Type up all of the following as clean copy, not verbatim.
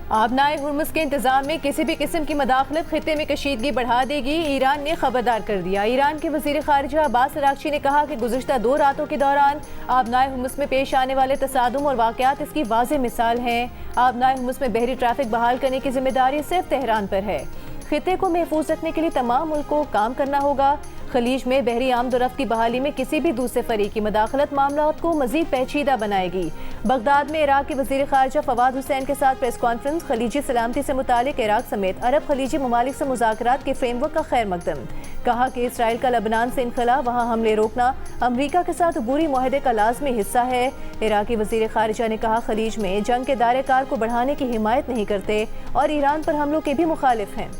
आबनाए Hormuz के इंतजाम में किसी भी किस्म की मदाखलत खित्ते में कशीदगी बढ़ा देगी, ईरान ने खबरदार कर दिया। ईरान के वज़ीर ख़ारिजा अब्बास अराग़ची ने कहा कि गुज़िश्ता 2 रातों के दौरान आबनाए हुर्मुज़ में पेश आने वाले तसादुम और वाक़यात इसकी वाज़ेह मिसाल हैं। आबनाए हुर्मुज़ में बहरी ट्रैफिक बहाल करने की जिम्मेदारी सिर्फ तेहरान पर है। खित्ते को महफूज रखने के लिए तमाम मुल्क को काम करना होगा। खलीज में बहरी आमदोरफ्त की बहाली में किसी भी दूसरे फरीक की मदाखलत मामलात को मजीद पेचीदा बनाएगी। बगदाद में इराक के वज़ीर ख़ारिजा फवाद हुसैन के साथ प्रेस कॉन्फ्रेंस। खलीजी सलामती से मुतालिक इराक समेत अरब खलीजी ममालिक से मुज़ाकरात के फ्रेमवर्क का खैर मकदम। कहा कि इसराइल का लबनान से इनखला, वहाँ हमले रोकना अमरीका के साथ अबूरी मुआहदे का लाजमी हिस्सा है। इराकी वज़ीर ख़ारिजा ने कहा खलीज में जंग के दायरे कार को बढ़ाने की हिमायत नहीं करते और ईरान पर हमलों के भी मुखालिफ हैं।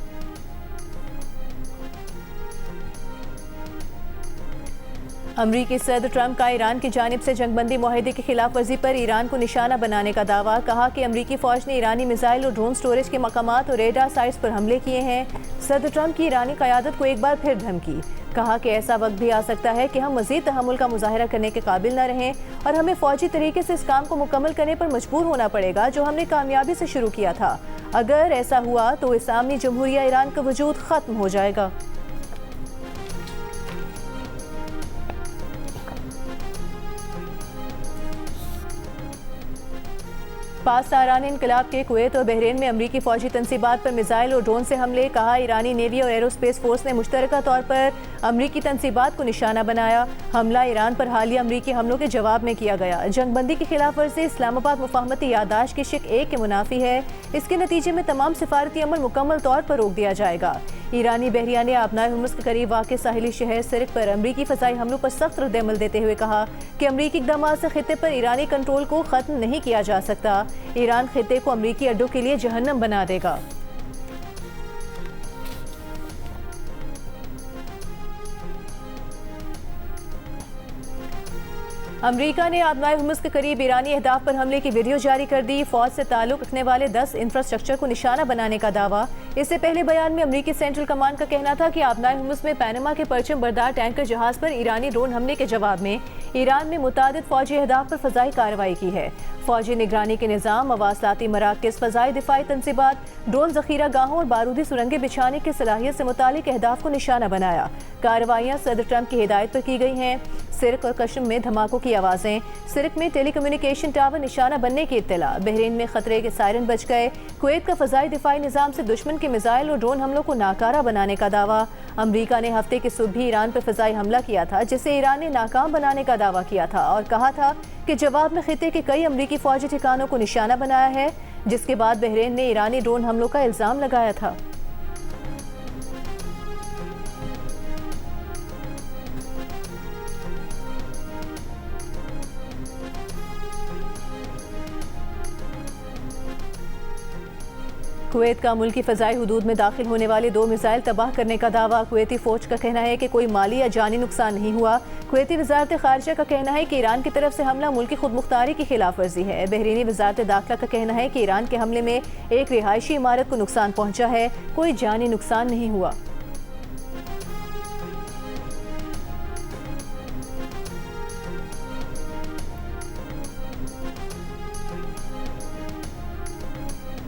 अमरीकी सदर ट्रंप का ईरान की जानिब से जंगबंदी मुआहदे की खिलाफ वर्जी पर ईरान को निशाना बनाने का दावा। कहा कि अमरीकी फौज ने ईरानी मिसाइल और ड्रोन स्टोरेज के मकामात और रेडार साइट्स पर हमले किए हैं। सदर ट्रंप की ईरानी क़यादत को एक बार फिर धमकी। कहा कि ऐसा वक्त भी आ सकता है कि हम मज़ीद तहम्मुल का मुजाहरा करने के काबिल न रहें और हमें फ़ौजी तरीके से इस काम को मुकम्मल करने पर मजबूर होना पड़ेगा जो हमने कामयाबी से शुरू किया था। अगर ऐसा हुआ तो इस्लामी जमहूरिया ईरान का वजूद ख़त्म हो जाएगा। पास सारान इनकलाब के कुवैत और बहरीन में अमरीकी फौजी तनसीबात पर मिसाइल और ड्रोन से हमले। कहा ईरानी नेवी और एरोस्पेस फोर्स ने मुश्तरका तौर पर अमरीकी तनसीबात को निशाना बनाया। हमला ईरान पर हालिया अमरीकी हमलों के जवाब में किया गया। जंगबंदी की खिलाफ वर्जी इस्लामाबाद मुफाहमती यादाश्त की शिक 1 के मुनाफी है। इसके नतीजे में तमाम सिफारती अमल मुकम्मल तौर पर रोक दिया जाएगा। ईरानी बहरिया ने आबनाए हुर्मुज़ के करीब वाक़ साहिली शहर सिरक पर अमरीकी फ़ज़ाई हमलों पर सख्त रद्द-ए-अमल देते हुए कहा कि अमरीकी इक़दामात से खित्ते पर ईरानी कंट्रोल को ख़त्म नहीं किया जा सकता। ईरान खित्ते को अमरीकी अड्डों के लिए जहन्नम बना देगा। अमरीका ने आबनाए हुर्मुज़ के करीब ईरानी अहदाफ पर हमले की वीडियो जारी कर दी। फौज से ताल्लुक़ रखने वाले 10 इंफ्रास्ट्रक्चर को निशाना बनाने का दावा। इससे पहले बयान में अमरीकी सेंट्रल कमांड का कहना था कि आबनाए हुर्मुज़ में पैनमा के परचम बरदार टैंकर जहाज़ पर ईरानी ड्रोन हमले के जवाब में ईरान ने मुतादिद फौजी अहदाफ पर फ़ज़ाई कार्रवाई की है। फौजी निगरानी के निज़ाम, मवासलाती मराकज़, फ़ज़ाई दिफ़ाई तनसीबात, ड्रोन ज़ख़ीरा गाहों और बारूदी सुरंगें बिछाने की सलाहियत से मुतालिक अहदाफ को निशाना बनाया। कार्रवाइयाँ सदर ट्रंप की हिदायत पर की गई हैं। सिरक और कश्म में धमाकों की आवाज़ें। सिरक में टेलीकम्युनिकेशन टावर निशाना बनने की इत्तला। बहरीन में खतरे के सायरन बज गए। कुवैत का फ़ज़ाई दिफ़ाई निज़ाम से दुश्मन के मिसाइल और ड्रोन हमलों को नाकारा बनाने का दावा। अमरीका ने हफ्ते की सुबह भी ईरान पर फ़ज़ाई हमला किया था जिसे ईरान ने नाकाम बनाने का दावा किया था और कहा था कि जवाब में खित्ते के कई अमरीकी फ़ौजी ठिकानों को निशाना बनाया है, जिसके बाद बहरीन ने ईरानी ड्रोन हमलों का इल्ज़ाम लगाया था। कुवैत का मुल्की फ़ज़ाई हुदूद में दाखिल होने वाले 2 मिसाइल तबाह करने का दावा। कुवैती फ़ौज का कहना है कि कोई माली या जानी नुकसान नहीं हुआ। कुवैती वज़ारत ख़ारिजा का कहना है कि ईरान की तरफ से हमला मुल्की खुद मुख्तारी की खिलाफ वर्जी है। बहरीनी वज़ारत दाखिला का कहना है कि ईरान के हमले में एक रिहायशी इमारत को नुकसान पहुँचा है, कोई जानी नुकसान नहीं हुआ।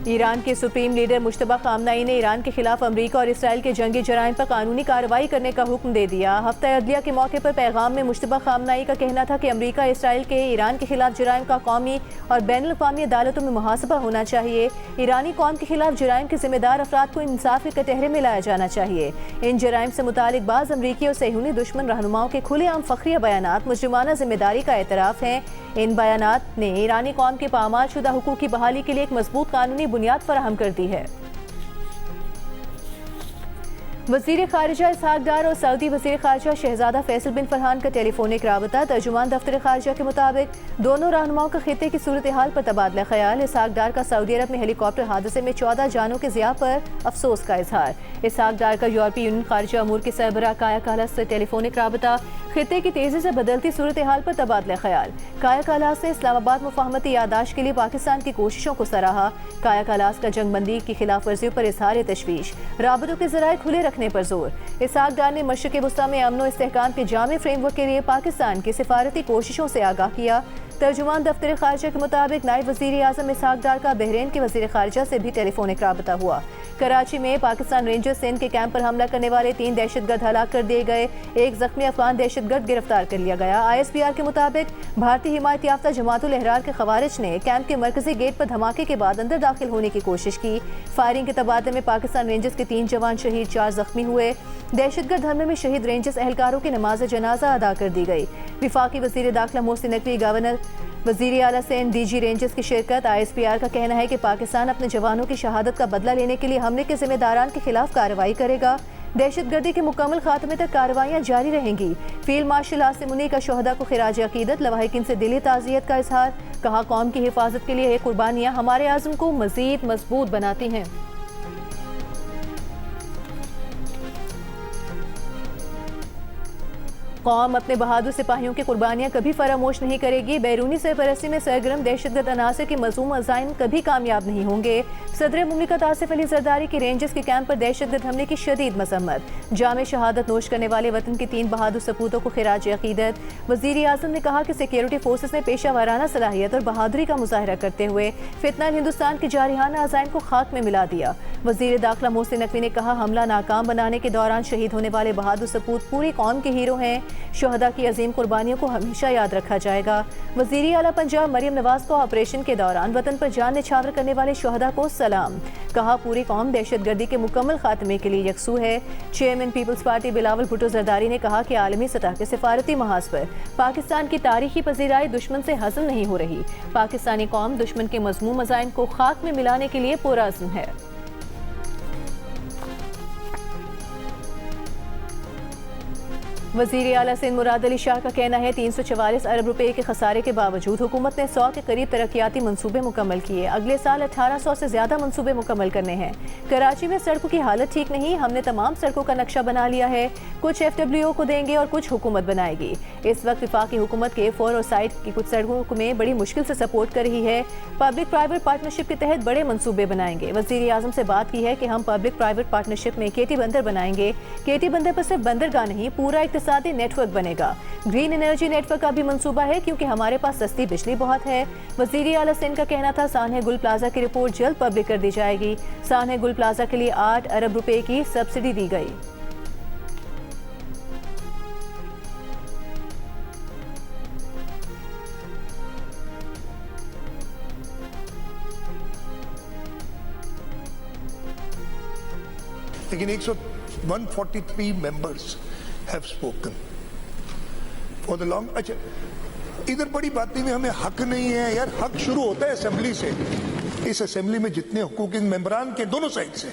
ईरान के सुप्रीम लीडर मुश्तबा खामनाई ने ईरान के खिलाफ अमरीका और इसराइल के जंगी जराइम पर कानूनी कार्रवाई करने का हुक्म दे दिया। हफ्ता अदलिया के मौके पर पैगाम में मुश्तबा खामनाई का कहना था कि अमरीका इसराइल के ईरान के खिलाफ जराइम का कौमी और बैनुल अक़वामी अदालतों में मुहासबा होना चाहिए। ईरानी कौम के खिलाफ जराइम के जिम्मेदार अफराद को इंसाफ के कटहरे में लाया जाना चाहिए। इन जराइम से मुतालिक बाज़ अमरीकी और सहयूनी दुश्मन रहनुमाओं के खुलेआम फ़ख्रिया बयानात मुजरिमाना जिम्मेदारी का एतराफ़ हैं। इन बयानात ने ईरानी कौम के पामाल शुदा हुकूक की बहाली के लिए एक मजबूत कानूनी बुनियाद फराहम कर दी है। वज़ीर ख़ारिजा इसहाक़ डार और सऊदी वज़ीर ख़ारिजा शहज़ादा फैसल बिन फरहान का टेलीफोनिक राबता। तर्जुमान दफ्तर ख़ारिजा के मुताबिक दोनों रहनुमाओं का खित्ते की सूरत हाल पर तबादला ख्याल। इसहाक़ डार का सऊदी अरब में हेलीकॉप्टर हादसे में 14 जानों के ज़िया पर अफसोस का इजहार। इसहाक़ डार का यूरोपीय यूनियन ख़ारिजा अमूर के सरबराह काया कालास से टेलीफोनिक राबता। खित्ते की तेज़ी से बदलती सूरत हाल पर तबादला ख्याल। काया कालास ने इस्लामाबाद मुफाहमती यादाश्त के लिए पाकिस्तान की कोशिशों को सराहा। काया कालास का जंगबंदी की खिलाफ वर्जियों पर इजहार तशवीश। राबतों के ज़राए खुले रखने रखने पर जोर। इसहाक डार ने मशरिक़ वस्ता में अमन व इस्तेहकाम के जामे फ्रेमवर्क के लिए पाकिस्तान की सिफारती कोशिशों से आगाह किया। तर्जुमान दफ्तर खारजा के मुताबिक नायब वज़ीर आज़म इसहाक डार का बहरीन के वज़ीर खारजा से भी टेलीफोनिक राबता हुआ। कराची में पाकिस्तान रेंजर्स सिंध के कैंप पर हमला करने वाले 3 दहशतगर्द हलाक कर दिए गए। एक जख्मी अफगान दहशतगर्द गिरफ्तार कर लिया गया। ISPR के मुताबिक भारतीय हिमायत याफ्ता जमातुल अहरार के खवारिज ने कैंप के मरकजी गेट पर धमाके के बाद अंदर दाखिल होने की कोशिश की। फायरिंग के तबादले में पाकिस्तान रेंजर्स के 3 जवान शहीद, 4 जख्मी हुए। दहशतगर्द हमले में शहीद रेंजर्स एहलकारों की नमाज जनाजा अदा कर दी गई। विफाकी वज़ीर दाखिला मोहसिन नकवी, गवर्नर वज़ीर आला सिंध, DG रेंजर्स की शिरकत। ISPR का कहना है कि पाकिस्तान अपने जवानों की शहादत का बदला लेने के लिए हमले के जिम्मेदारान के खिलाफ कार्रवाई करेगा। दहशतगर्दी के मुकम्मल खात्मे तक कार्रवाइयाँ जारी रहेंगी। फील्ड मार्शल आसिम मुनी का शोहदा को खिराज अकीदत, लवाहिकीन से दिली ताज़ियत का इजहार। कहा, कौम की हिफाजत के लिए ये कुर्बानियाँ हमारे आज़म को मज़ीद मजबूत बनाती हैं। कौम अपने बहादुर सिपाहियों की कुर्बानियां कभी फरामोश नहीं करेगी। बैरूनी सरपरस्ती में सरगर्म दहशतगर्द अनासर के मज़ूम अज़ाइम कभी कामयाब नहीं होंगे। सदर मुमलिकत आसिफ अली जरदारी की रेंजर्स के कैंप पर दहशतगर्द हमले की शदीद मजम्मत। जामे शहादत नोश करने वाले वतन के 3 बहादुर सपूतों को खिराज अकीदत। वज़ीर आज़म ने कहा कि सिक्योरिटी फोर्सेस ने पेशा वाराना सलाहियत और बहादुरी का मुजाहरा करते हुए फितना हिंदुस्तान के जारिहाना अज़ाइम को खाक में मिला दिया। वज़ीर दाखिला मोहसिन नकवी ने कहा, हमला नाकाम बनाने के दौरान शहीद होने वाले बहादुर सपूत पूरी कौम के हीरो हैं। शोहदा की अजीम कुर्बानियों को हमेशा याद रखा जाएगा। वज़ीर आला पंजाब मरियम नवाज को ऑपरेशन के दौरान वतन पर जान निछावर करने वाले शोहदा को सलाम। कहा, पूरी कौम दहशतगर्दी के मुकम्मल खात्मे के लिए यकसू है। Chairman Peoples Party Bilawal Bhutto Zardari ने कहा कि आलमी सतह के सिफारती महाज पर पाकिस्तान की तारीखी पजीराई दुश्मन से हज़म नहीं हो रही। पाकिस्तानी कौम दुश्मन के मज़मूम अज़ाइम को खाक में मिलाने के लिए पुरअज़्म है। वज़ीर आला सिंध मुराद अली शाह का कहना है, 344 अरब रुपए के खसारे के बावजूद हुकूमत ने 100 के करीब तरक्याती मंसूबे मुकम्मल किए। अगले साल 1800 से ज्यादा मंसूबे मुकम्मल करने हैं। कराची में सड़कों की हालत ठीक नहीं, हमने तमाम सड़कों का नक्शा बना लिया है। कुछ FWO को देंगे और कुछ हुकूमत बनाएगी। इस वक्त विफाकी हुकूमत के फोर और साइड की कुछ सड़कों में बड़ी मुश्किल से सपोर्ट कर रही है। पब्लिक प्राइवेट पार्टनरशिप के तहत बड़े मंसूबे बनाएंगे। वज़ीर आज़म से बात की है कि हम पब्लिक प्राइवेट पार्टनरशिप में केटी बंदर बनाएंगे। केटी बंदर पर सिर्फ बंदरगाह नहीं, पूरा इक़्तिसादी नेटवर्क बनेगा। ग्रीन एनर्जी नेटवर्क का भी मंसूबा है क्योंकि हमारे पास सस्ती बिजली बहुत है। वज़ीर आला सिंध का कहना था, सानहे गुल प्लाजा की रिपोर्ट जल्द पब्लिक कर दी जाएगी। सानहे गुल प्लाजा के लिए 8 अरब रुपए की सब्सिडी दी गई। लेकिन 143 members have spoken for the long. अच्छा, इधर बड़ी बातें में हमें हक नहीं है यार। हक शुरू होता है असेंबली से। इस असेंबली में जितने हुकूक इन मेंबरान के दोनों साइड से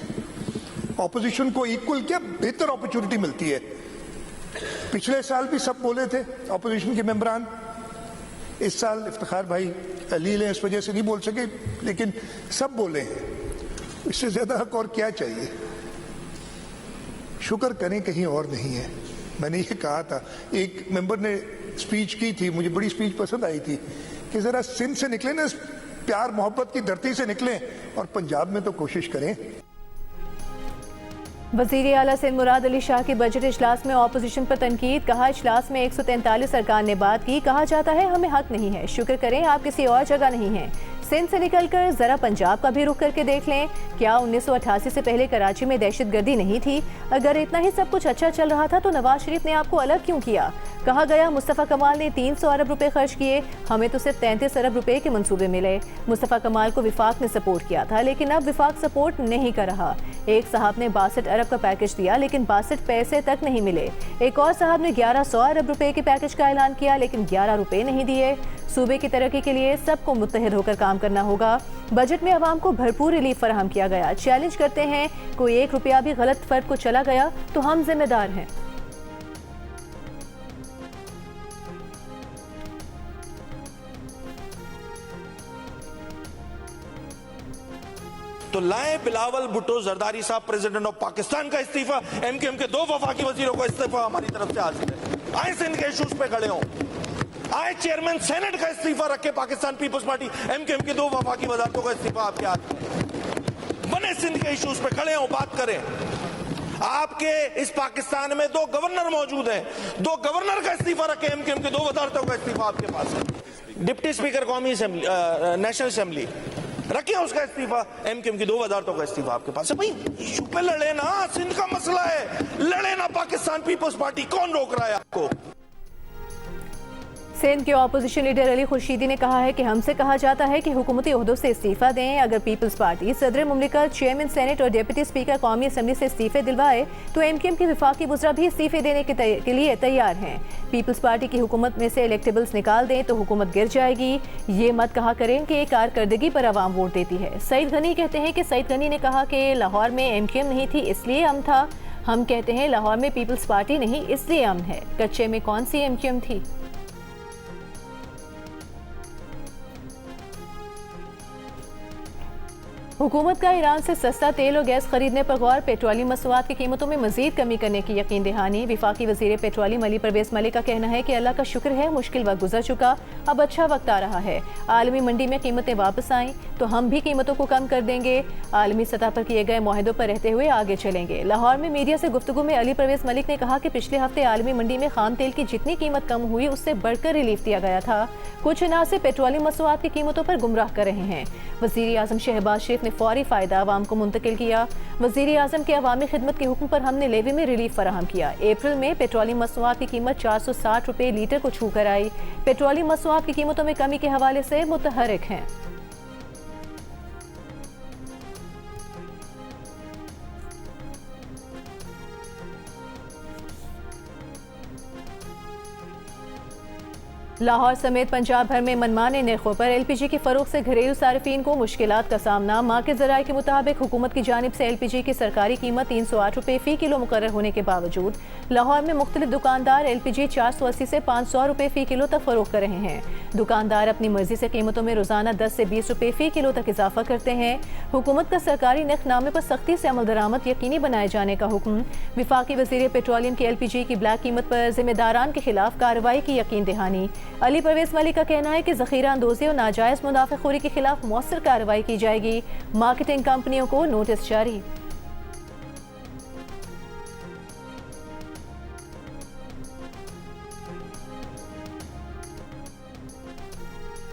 ऑपोजिशन को इक्वल क्या बेहतर अपॉर्चुनिटी मिलती है। पिछले साल भी सब बोले थे ऑपोजिशन के मेंबरान। इस साल इफ्तिखार भाई अलील है, इस वजह से नहीं बोल सके, लेकिन सब बोले हैं। इससे ज्यादा हक और क्या चाहिए। शुक्र करें कहीं और नहीं है। मैंने ये कहा था, एक मेंबर ने स्पीच की थी, मुझे बड़ी स्पीच पसंद आई थी कि जरा सिंध से निकले ना, प्यार मोहब्बत की धरती से निकलें और पंजाब में तो कोशिश करें। वज़ीर आला सिंध मुराद अली शाह के बजट इजलास में ऑपोजिशन पर तनकीद। कहा, इजलास में 143 अरकान ने बात की। कहा जाता है हमें हक नहीं है। शुक्र करें आप किसी और जगह नहीं हैं। सिंध से निकलकर जरा पंजाब का भी रुख करके देख लें। क्या 1988 से पहले कराची में दहशतगर्दी नहीं थी? अगर इतना ही सब कुछ अच्छा चल रहा था तो नवाज शरीफ ने आपको अलग क्यों किया? कहा गया मुस्तफ़ा कमाल ने 300 अरब रुपए खर्च किए, हमें तो सिर्फ 33 अरब रुपए के मंसूबे मिले। मुस्तफ़ा कमाल को विफाक ने सपोर्ट किया था, लेकिन अब विफाक सपोर्ट नहीं कर रहा। एक साहब ने 62 अरब का पैकेज दिया, लेकिन 62 पैसे तक नहीं मिले। एक और साहब ने 1100 अरब रुपए के पैकेज का ऐलान किया, लेकिन 11 रुपए नहीं दिए। सूबे की तरक्की के लिए सबको मुत्तहिद होकर काम करना होगा। बजट में आवाम को भरपूर रिलीफ फराहम किया गया। चैलेंज करते हैं, कोई 1 रुपया भी गलत फर्द को चला गया तो हम जिम्मेदार हैं। तो लाए बिलावल भुट्टो जरदारी साहब प्रेसिडेंट ऑफ पाकिस्तान का इस्तीफा, MKM के 2 वफाकी वजीरों का इस्तीफा हमारी तरफ से हाजिर है। आए सिंध के इशूज पे खड़े हों। आए चेयरमैन सेनेट का इस्तीफा रखे पाकिस्तान पीपल्स पार्टी MKM के 2 वफाकी वजारतों का इस्तीफा आपके हाथ में। बने सिंध के इशूज पे खड़े हों, बात करें। आपके इस पाकिस्तान में 2 गवर्नर मौजूद हैं, 2 गवर्नर का इस्तीफा रखे, एमक्यूएम के 2 वजारतों का इस्तीफा आपके पास है। डिप्टी स्पीकर कौमी असेंबली, नेशनल असेंबली, रखिए उसका इस्तीफा, एमक्यूएम की 2 वजारतों का इस्तीफा आपके पास है। भाई इशू पे लड़े ना, सिंध का मसला है, लड़े ना पाकिस्तान पीपल्स पार्टी, कौन रोक रहा है आपको? सिंध के ऑपोजिशन लीडर अली खुर्शीदी ने कहा है कि हमसे कहा जाता है कि हुकूमती ओहदों से इस्तीफा दें। अगर पीपल्स पार्टी सदर मुमलिकत, चेयरमैन सेनेट और डिप्टी स्पीकर कौमी असम्बली से इस्तीफे दिलवाए तो एमक्यूएम के वफाकी वज़रा भी इस्तीफे देने के लिए तैयार हैं। पीपल्स पार्टी की हुकूमत में से इलेक्टेबल्स निकाल दें तो हुकूमत गिर जाएगी। ये मत कहा करें कि कारकर्दगी पर आवाम वोट देती है। सईद गनी कहते हैं कि सईद गनी ने कहा कि लाहौर में एमक्यूएम नहीं थी इसलिए अमन था। हम कहते हैं लाहौर में पीपल्स पार्टी नहीं इसलिए अमन है। कच्चे में कौन सी एमक्यूएम थी? हुकूमत का ईरान से सस्ता तेल और गैस खरीदने पर गौर। पेट्रोलियम मसनूआत की कीमतों में मजीद कमी करने की यकीन दहानी। विफाकी वजीर पेट्रोलियम अली परवेज मलिक का कहना है कि अल्लाह का शुक्र है मुश्किल वक्त गुजर चुका, अब अच्छा वक्त आ रहा है। आलमी मंडी में कीमतें वापस आईं तो हम भी कीमतों को कम कर देंगे। आलमी सतह पर किए गए मुआहदों पर रहते हुए आगे चलेंगे। लाहौर में मीडिया से गुफ्तगू में अली परवेज मलिक ने कहा कि पिछले हफ्ते आलमी मंडी में खाम तेल की जितनी कीमत कम हुई उससे बढ़कर रिलीफ दिया गया था। कुछ अनासर पेट्रोलियम मसनूआत की कीमतों पर गुमराह कर रहे हैं। वज़ीर आज़म शहबाज शरीफ ने फौरी फायदा आवाम को मुंतकिल किया। वज़ीर आज़म के अवामी खिदमत के हुक्म पर हमने लेवी में रिलीफ फराहम किया। अप्रैल में पेट्रोलियम मसनूआत की कीमत 460 रुपये लीटर को छू कर आई। पेट्रोलियम मसनूआत की कीमतों में कमी के हवाले से मुतहर्रिक हैं। लाहौर समेत पंजाब भर में मनमाने नरखों पर एलपीजी की फरोख्त से घरेलू सार्फिन को मुश्किलात का सामना। मार्केट ज़राए के मुताबिक हुकूमत की जानिब से एलपीजी की सरकारी कीमत 308 रुपये फ़ी किलो मुकर्रर होने के बावजूद लाहौर में मुख्तलिफ दुकानदार एलपीजी 480 से 500 रुपये फ़ी किलो तक फरोख्त कर रहे हैं। दुकानदार अपनी मर्जी से कीमतों में रोजाना 10 से 20 रुपये फ़ी किलो तक इजाफा करते हैं। हुकूमत का सरकारी नखनामे पर सख्ती से अमल दरामद यकीनी बनाए जाने का हुक्म। विफाकी वज़ीर पेट्रोलियम की एलपीजी की ब्लैक कीमत पर जिम्मेदारान के खिलाफ कार्रवाई की यकीन दहानी। अली परवेज मलिक का कहना है कि ज़ख़ीरा अंदोज़ी और नाजायज़ मुनाफ़ाखोरी के खिलाफ मौसर कार्रवाई की जाएगी। मार्केटिंग कंपनियों को नोटिस जारी।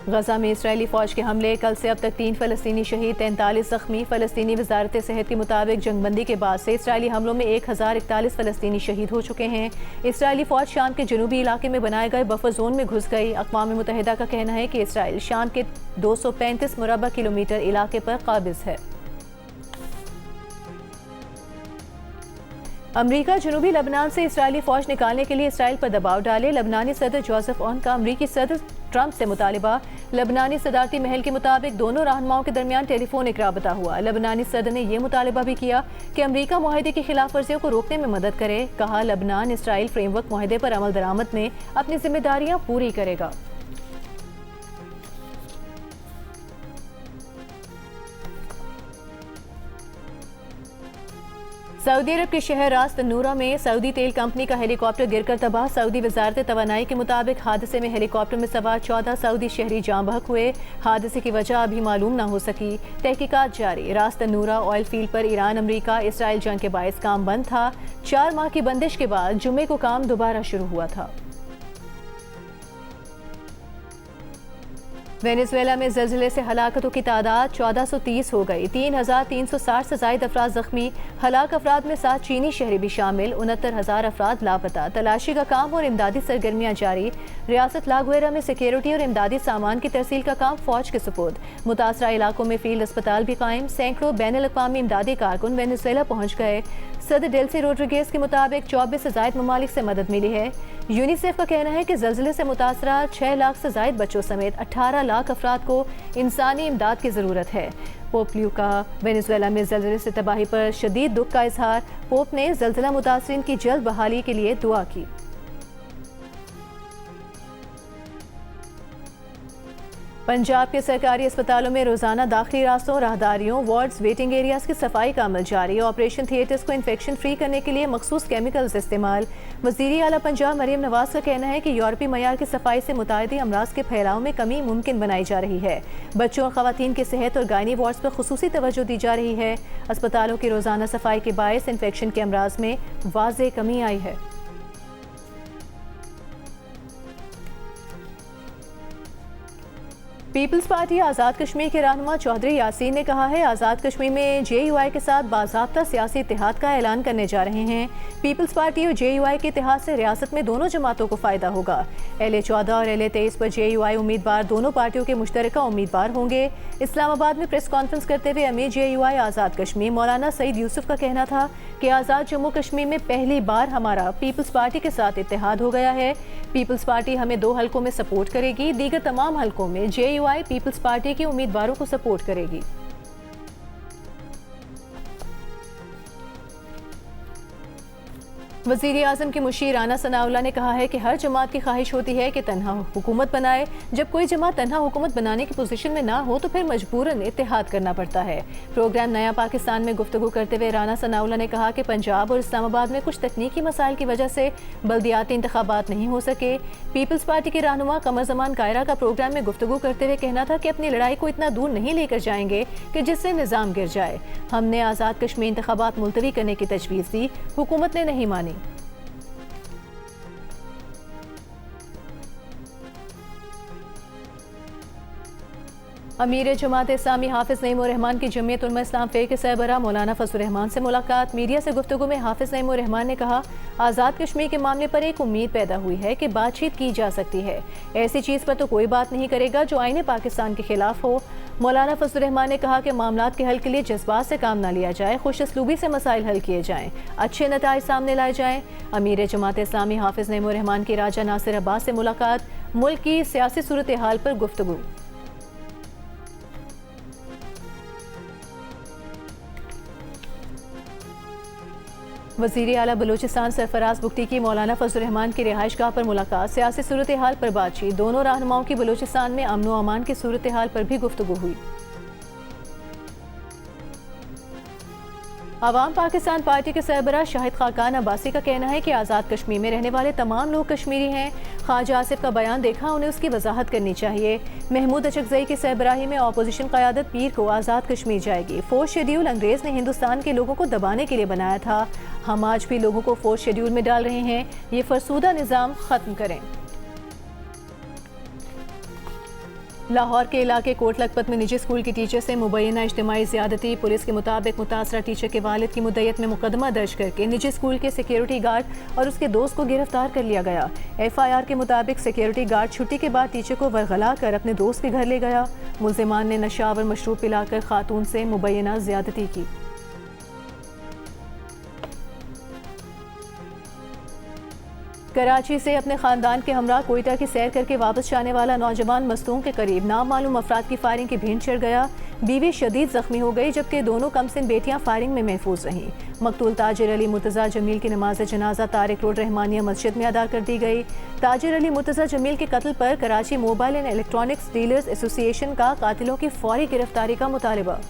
गजा में इसराइली फौज के हमले, कल से अब तक 3 फ़लस्तीनी शहीद, 43 ज़ख्मी। फ़लस्तीनी वजारत सेहत के मुताबिक जंगबंदी के बाद से इसराइली हमलों में 1041 फ़लस्तीनी शहीद हो चुके हैं। इसराइली फौज शाम के जनूबी इलाके में बनाए गए बफर जोन में घुस गई। अक़वाम मुत्तहिदा का कहना है कि इसराइल शाम के 235 मुरबा किलोमीटर इलाके पर काबिज़ है। अमरीका जनूबी लबनान से इसराइली फौज निकालने के लिए इसराइल पर दबाव डाले। लबनानी सदर जोसेफ ऑन का अमरीकी सदर ट्रंप से मुतालिबा। लबनानी सदारती महल के मुताबिक दोनों रहनुमाओं के दरमियान टेलीफोनिक राबता हुआ। लबनानी सदर ने यह मुतालिबा भी किया कि अमरीका मुआहदे की खिलाफ वर्जियों को रोकने में मदद करे। कहा लबनान इसराइल फ्रेमवर्क मुआहदे पर अमल दरामद में अपनी जिम्मेदारियां पूरी करेगा। सऊदी अरब के शहर रास तन्नूरा में सऊदी तेल कंपनी का हेलीकॉप्टर गिरकर तबाह। सऊदी वजारत तवानाई के मुताबिक हादसे में हेलीकॉप्टर में सवार 14 सऊदी शहरी जाँ बहक हुए। हादसे की वजह अभी मालूम न हो सकी। तहकीकात जारी। रास तन्नूरा ऑयल फील्ड पर ईरान अमरीका इसराइल जंग के बायस काम बंद था। 4 माह की बंदिश के बाद जुम्मे को काम दोबारा शुरू हुआ था। वेनेजुएला में ज़लज़ले से हलाकतों की तादाद 1430 हो गई। 3360 से ज़ायद अफराद ज़ख्मी। हलाक अफराद में 7 चीनी शहरी भी शामिल। 69,000 अफराद लापता। तलाशी का काम और इमदादी सरगर्मियाँ जारी। रियासत लागुएरा में सिक्योरिटी और इमदादी सामान की तरसील का काम फौज के सुपुर्द। मुतासरा इलाकों में फील्ड अस्पताल भी कायम। सैकड़ों बैनुल-अक़वामी इमदादी कारकुन वेनेजुएला पहुँच गए। सदर डेल्सी रोड्रिगेज के मुताबिक 24 से ज़ायद ममालिक से मदद मिली है। यूनिसेफ का कहना है कि ज़लज़ले से मुतासरा 6 लाख से ज़ायद बच्चों समेत 18 लाख अफराद को इंसानी इमदाद की ज़रूरत है। पोप लियो का वेनेजुएला में ज़लज़ले से तबाही पर शदीद दुख का इजहार। पोप ने ज़लज़ला मुतासरीन की जल्द बहाली के लिए दुआ की। पंजाब के सरकारी अस्पतालों में रोजाना दाखिली रास्तों, राहदारियों, वार्ड्स, वेटिंग एरियाज की सफाई का अमल जारी। ऑपरेशन थिएटर्स को इन्फेक्शन फ्री करने के लिए मखसूस केमिकल्स इस्तेमाल। वज़ीर आला पंजाब मरियम नवाज का कहना है कि यूरोपीय मयार की सफाई से मुतादी अमराज के फैलाव में कमी मुमकिन बनाई जा रही है। बच्चों और खवातीन की सेहत और गायनी वार्ड्स पर खुसूसी तवज्जो दी जा रही है। अस्पतालों की रोजाना सफाई के बायस इन्फेक्शन के अमराज में वाज़ेह कमी आई है। पीपल्स पार्टी आज़ाद कश्मीर के रहनुमा चौधरी यासीन ने कहा है, आज़ाद कश्मीर में JUI के साथ बाज़ाब्ता सियासी इत्तेहाद का ऐलान करने जा रहे हैं। पीपल्स पार्टी और JUI के इत्तेहाद से रियासत में दोनों जमातों को फ़ायदा होगा। LA-14 और LA-23 पर JUI उम्मीदवार दोनों पार्टियों के मुश्तरका उम्मीदवार होंगे। इस्लामाबाद में प्रेस कॉन्फ्रेंस करते हुए अमीर JUI आज़ाद कश्मीर मौलाना सईद यूसुफ का कहना था कि आज़ाद जम्मू कश्मीर में पहली बार हमारा पीपल्स पार्टी के साथ इत्तेहाद हो गया है। पीपल्स पार्टी हमें 2 हलकों में सपोर्ट करेगी, दीगर तमाम हलकों में JUI पीपल्स पार्टी के उम्मीदवारों को सपोर्ट करेगी। वज़ीर आज़म के मुशीर राना सनाउल्लाह ने कहा है कि हर जमात की ख्वाहिश होती है कि तन्हा हुकूमत बनाए। जब कोई जमात तन्हा हुकूमत बनाने की पोजीशन में ना हो तो फिर मजबूरन इत्तेहाद करना पड़ता है। प्रोग्राम नया पाकिस्तान में गुफ्तगू करते हुए राना सनाउल्लाह ने कहा कि पंजाब और इस्लामाबाद में कुछ तकनीकी मसाइल की वजह से बल्दियाती इंतखाबात नहीं हो सके। पीपल्स पार्टी के रहनुमा कमर जमान कायरा का प्रोग्राम में गुफ्तगू करते हुए कहना था कि अपनी लड़ाई को इतना दूर नहीं लेकर जाएंगे कि जिससे निज़ाम गिर जाए। हमने आज़ाद कश्मीर इंतखाबात मुलतवी करने की तजवीज़ दी, हुकूमत ने नहीं मानी। अमीर जमात इस्लामी हाफिज नईम उर रहमान की जमीयत उलमा इस्लाम फ़े के सरबराह मौलाना फजल रहमान से मुलाकात। मीडिया से गुफ्तगू में हाफिज नईम उर रहमान ने कहा, आज़ाद कश्मीर के मामले पर एक उम्मीद पैदा हुई है कि बातचीत की जा सकती है। ऐसी चीज़ पर तो कोई बात नहीं करेगा जो आईने पाकिस्तान के खिलाफ हो। मौलाना फजल रहमान ने कहा कि मामलात के हल के लिए जज्बात से काम न लिया जाए, खुशअस्लूबी से मसाइल हल किए जाएँ, अच्छे नताइज सामने लाए जाएँ। अमीर जमात इस्लामी हाफिज नईम उर रहमान की राजा नासिर अब्बास से मुलाकात। मुल्क की सियासी सूरत हाल पर गुफ्तगू। वज़ीर आला बलूचिस्तान सरफराज बुख्ती की मौलाना फजल रहमान की रिहाइश गाह पर मुलाकात। सियासी सूरत हाल पर बातचीत। दोनों रहनुमाओं की बलूचिस्तान में अमन व अमान की सूरत हाल पर भी गुफ्तगू हुई। अवाम पाकिस्तान पार्टी के सरबराह शाहिद खाकान अब्बासी का कहना है कि आज़ाद कश्मीर में रहने वाले तमाम लोग कश्मीरी हैं। ख्वाजा आसिफ का बयान देखा, उन्हें उसकी वजाहत करनी चाहिए। महमूद अचकज़ई की सरबराही में अपोजिशन क़यादत पीर को आज़ाद कश्मीर जाएगी। 4th शेड्यूल अंग्रेज़ ने हिंदुस्तान के लोगों को दबाने के लिए बनाया था। हम आज भी लोगों को 4th शेड्यूल में डाल रहे हैं। ये फरसूदा निज़ाम ख़त्म करें। लाहौर के इलाके कोट लखपत में निजी स्कूल की टीचर से मुबैना इज्तिमाई ज़्यादती। पुलिस के मुताबिक मुतासरा टीचर के वालिद की मुद्दत में मुकदमा दर्ज करके निजी स्कूल के सिक्योरिटी गार्ड और उसके दोस्त को गिरफ्तार कर लिया गया। FIR के मुताबिक सिक्योरिटी गार्ड छुट्टी के बाद टीचर को वरगला कर अपने दोस्त के घर ले गया। मुल्जिमान ने नशावर मशरूब पिलाकर खातून से मुबैना ज़्यादती की। कराची से अपने खानदान के हमरा कोयटा की सैर करके वापस जाने वाला नौजवान मस्तूम के करीब नामालूम अफराद की फायरिंग की भीड़ चढ़ गया। बीवी शदीद जख्मी हो गई जबकि दोनों कमसिन बेटियां फायरिंग में महफूज रहीं। मकतूल ताजिर अली मुर्तज़ा जमील की नमाज जनाजा तारिक रोड रहमानिया मस्जिद में अदा कर दी गई। ताजिर अली मुर्तज़ा जमील के कत्ल पर Karachi mobile and electronics dealers association का कातिलों की फौरी गिरफ्तारी का मुतालबा।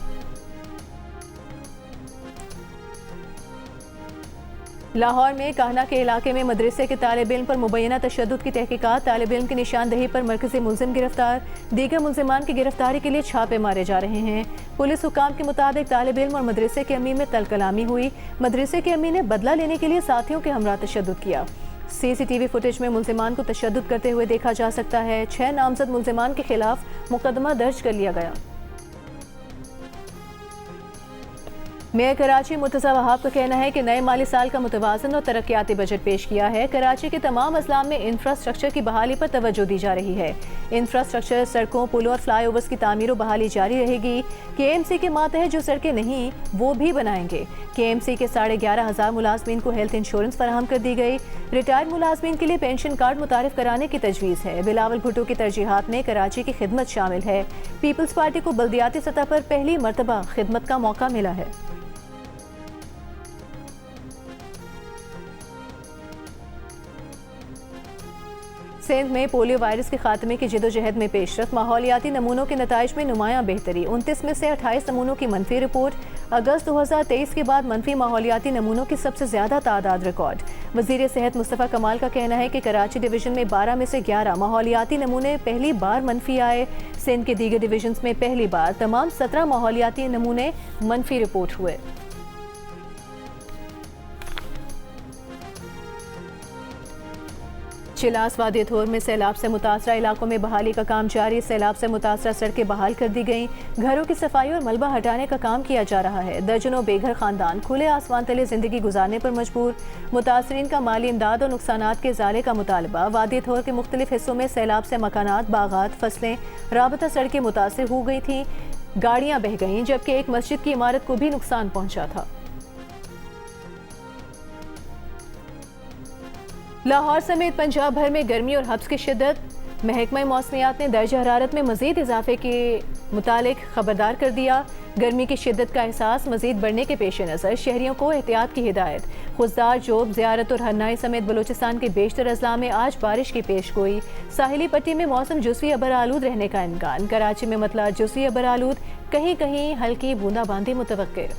लाहौर में काहना के इलाके में मदरसे के तालिब इल्म पर मुबैना तशद्दुद की तहकीकात। तालिब इल्म की निशानदही पर मरकजी मुलजिम गिरफ्तार। दीगर मुलजिमान की गिरफ्तारी के लिए छापे मारे जा रहे हैं। पुलिस हुकाम के मुताबिक तालिब इल्म और मदरसे के अमीर में तलकलामी हुई। मदरसे के अमीर ने बदला लेने के लिए साथियों के हमरा तशद्दुद किया। CCTV फुटेज में मुलजिमान को तशद्दुद करते हुए देखा जा सकता है। 6 नामजद मुलजिमान के खिलाफ मुकदमा दर्ज कर लिया गया। मेयर कराची मुर्तज़ा वहाब का कहना है कि नए माली साल का मुतवाज़न और तरक्याती बजट पेश किया है। कराची के तमाम अज़लाम में इंफ्रास्ट्रक्चर की बहाली पर तवज्जो दी जा रही है। इंफ्रास्ट्रक्चर, सड़कों, पुलों और फ्लाईओवर्स की तामीर और बहाली जारी रहेगी। KMC के मातहत जो सड़कें नहीं वो भी बनाएंगे। KMC के 11,500 मुलाजमीन को हेल्थ इंश्योरेंस फराहम कर दी गई। रिटायर्ड मुलाजमीन के लिए पेंशन कार्ड मुतारिफ कराने की तजवीज़ है। बिलावल भुट्टो की तरजीहात में कराची की खिदमत शामिल है। पीपल्स पार्टी को बल्दियाती सतह पर पहली मरतबा खिदमत का मौका मिला है। सिंध में पोलियो वायरस के खात्मे की जदोजहद में पेशरफ, माहौलियाती नमूनों के नताइज में नुमायां बेहतरी। 29 में से 28 नमूनों की मनफी रिपोर्ट। अगस्त 2023 के बाद मनफी माहौलियाती नमूनों की सबसे ज्यादा तादाद रिकॉर्ड। वजीर सेहत मुस्तफ़ा कमाल का कहना है कि कराची डिवीजन में 12 में से 11 माहौलियाती नमूने पहली बार मनफी आए। सिंध के दीगर डिवीजन में पहली बार तमाम 17 माहौलियाती नमूने मनफी रिपोर्ट हुए। चिलास वादी थोर में सैलाब से मुतासरा इलाकों में बहाली का काम जारी। सैलाब से मुतासरा सड़कें बहाल कर दी गईं। घरों की सफाई और मलबा हटाने का काम किया जा रहा है। दर्जनों बेघर खानदान खुले आसमान तले जिंदगी गुजारने पर मजबूर। मुतासरीन का माली इमदाद और नुकसानात के इजाले का मुतालबा। वादी थोर के मुख्तलिफ हिस्सों में सैलाब से मकानात, बागात, फसलें, राबता सड़कें मुतासर हो गई थीं। गाड़ियां बह गईं, जबकि एक मस्जिद की इमारत को भी नुकसान पहुंचा था। लाहौर समेत पंजाब भर में गर्मी और हब्स की शिद्दत। महकमा मौसमियात ने दर्जा हरारत में मजीद इजाफे के मुतालिक खबरदार कर दिया। गर्मी की शिद्दत का एहसास मजीद बढ़ने के पेश नज़र शहरियों को एहतियात की हिदायत। खुजदार, जोब, ज़ियारत और हन्नाई समेत बलूचिस्तान के बेशतर अजला में आज बारिश की पेश गोई। साहिली पट्टी में मौसम जुज़वी अबर आलूद रहने का इम्कान। कराची में मतला जुज़वी अबर आलूद, कहीं कहीं हल्की बूंदाबांदी मुतवक्किर।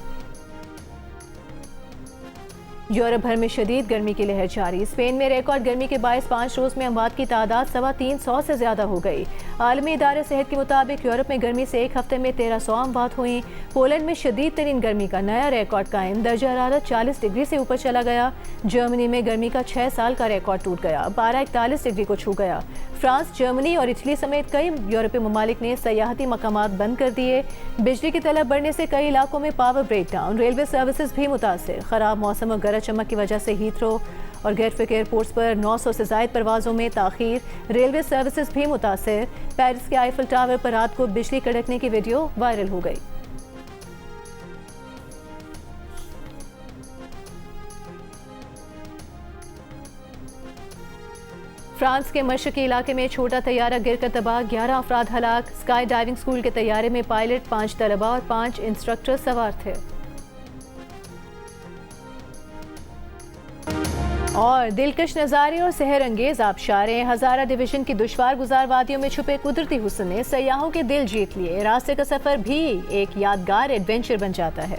यूरोप भर में शदीद गर्मी की लहर जारी। स्पेन में रिकॉर्ड गर्मी के बायस 5 रोज में अमवात की तादाद 325 से ज्यादा हो गई। आलमी इदारे सेहत के मुताबिक यूरोप में गर्मी से एक हफ्ते में 1300 अमवात हुई। पोलैंड में शदीद तरीन गर्मी का नया रिकॉर्ड कायम। दर्जा हरारत 40 डिग्री से ऊपर चला गया। जर्मनी में गर्मी का 6 साल का रिकॉर्ड टूट गया। 41 डिग्री को छू गया। फ्रांस, जर्मनी और इटली समेत कई यूरोपीय ममालिक ने सयाहती मकामात बंद कर दिए। बिजली की तलब बढ़ने से कई इलाकों में पावर ब्रेकडाउन। रेलवे सर्विसेज भी मुतासर। खराब मौसम और गरज चमक की वजह से हीथ्रो और गेटविक एयरपोर्ट्स पर 900 से ज़ायद परवाज़ों में ताख़ीर। रेलवे सर्विसेज भी मुतासर। पेरिस के आईफल टावर पर रात को बिजली कड़कने की वीडियो वायरल हो गई। फ्रांस के मशरकी इलाके में छोटा तैयारा गिरकर तबाह, 11 अफराद हलाक। स्काई डाइविंग स्कूल के तैयारे में पायलट, 5 तलबा और 5 इंस्ट्रक्टर सवार थे। और दिलकश नज़ारे और सहर अंगेज आबशारें। हज़ारा डिवीजन की दुश्वार गुजार वादियों में छुपे कुदरती हुस्न ने सयाहों के दिल जीत लिए। रास्ते का सफ़र भी एक यादगार एडवेंचर बन जाता है।